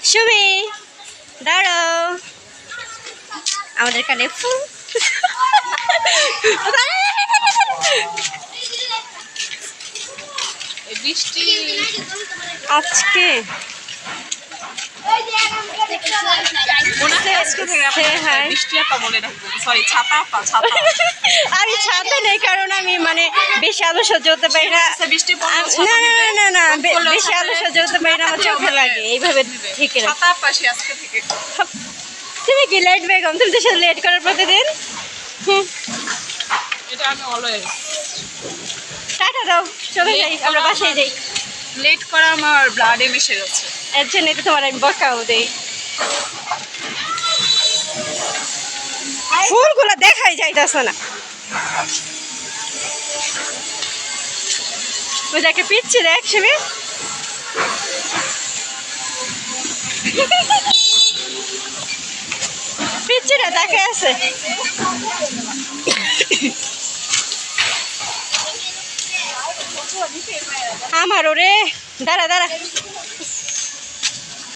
সুমি দাঁড়াও, আমাদের কানে ফুল। বৃষ্টি আজকে বৃষ্টি আপা বলে রাখবেন, সরি ছাতা আপা, ছাতা। আমি ছাতা নেই, কারণ আমি মানে বেশি আলো সহ্য করতে পারি না। বৃষ্টি না না না না, বেশি আলো সহ্য করতে পারি না, আমার চোখে লাগে। এইভাবে ঠিক আছে। ছাতা আপা সে আজকে থেকে তুমি কি লেট বেগম? তুমি তো লেট করার প্রতিদিন। এটা আমি অলওয়েজ টাটা দাও, চলে যাই, আমরা বাসায় যাই। লেট করা আমার ব্লাডে মিশে গেছে। এর জন্যই তো তোমার আমি বকাও দেই। ফুলগুলো দেখাই যাইতেছে না। ওই দেখে পিচ্ছি দেখ শিবি, পিচ্ছিটা দেখে আছে। আমার ওরে দাঁড়া দাঁড়া,